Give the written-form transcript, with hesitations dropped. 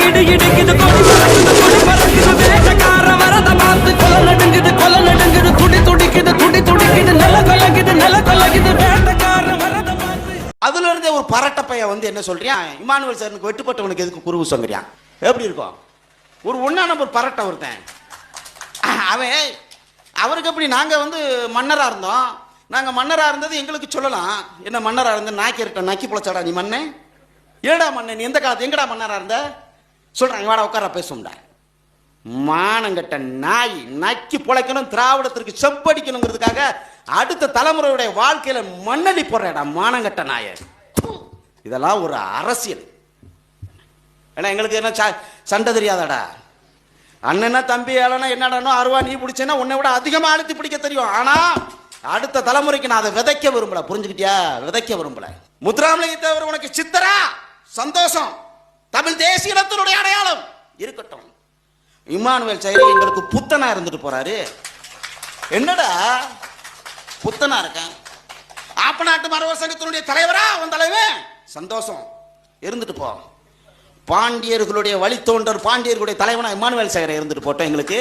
இடி இடிக்குது கொடி பறக்குது வேட்டக்கார வரத பார்த்து கொலை நடுங்குது துடி துடிக்குது நில கொலகுது வேட்டக்கார வரத பார்த்து. அதுல இருந்தே ஒரு பரட்ட பையன் வந்து என்ன சொல்றியான், இமானுவேல் சாருக்கு வெட்டுப்பட்டவனுக்கு எதுக்கு குருவு சொல்றியான்? எப்படி இருக்கும்? ஒரு ஒன்னா நம்பர் பரட்ட ஒருத்தன் அவன். அவருக்கு எப்படி நாங்க வந்து மன்னரா இருந்தோம், நாங்க மன்னரா இருந்தது எங்களுக்கு சொல்லலாம். என்ன மன்னரா இருந்த நாக்கிட்ட நக்கி பொழைச்சாடா நீ மண்ணே? ஏடா மண்ணே நீ எந்த காலத்து எங்கடா மன்னரா இருந்த சொல்றாங்க. வாடா உட்கார பேசும்டா. மானங்கட்ட நாய், நக்கி பொழைக்கணும், திராவிடத்திற்கு செப்படிக்கணுங்கிறதுக்காக அடுத்த தலைமுறையுடைய வாழ்க்கையில மண்ணடி போடுறடா மானங்கட்ட நாய. இதெல்லாம் ஒரு அரசியல். ஏன்னா எங்களுக்கு என்ன சண்டை தெரியாதாடா? அண்ணனா தம்பி ஏழனா என்னடானோ அருவா நீ பிடிச்சேன்னா உன்னை விட அதிகமா அழுத்தி பிடிக்க தெரியும். ஆனா அடுத்த தலைமுறைக்கு நான் அதை விதைக்க விரும்பல. புரிஞ்சுக்கிட்டியா? விதைக்க விரும்பல. முத்துராமலிங்க தேவர் உனக்கு சித்தரா? சந்தோஷம். தமிழ் தேசிய இனத்தினுடைய அடையாளம் இருக்கட்டும். இமானுவேல் சாயர் எங்களுக்கு புத்தனா இருந்துட்டு போறாரு. என்னடா புத்தனா இருக்கேன்? ஆப்பநாட்டு மரவர் சங்கத்தினுடைய தலைவரா உன் தலைவன்? சந்தோஷம், இருந்துட்டு போ. பாண்டியர்களுடைய வழித்தோன்றர் பாண்டியர்களுடைய தலைவனா இமானுவேல் சாயர் இருந்துட்டு போட்டோம் எங்களுக்கு.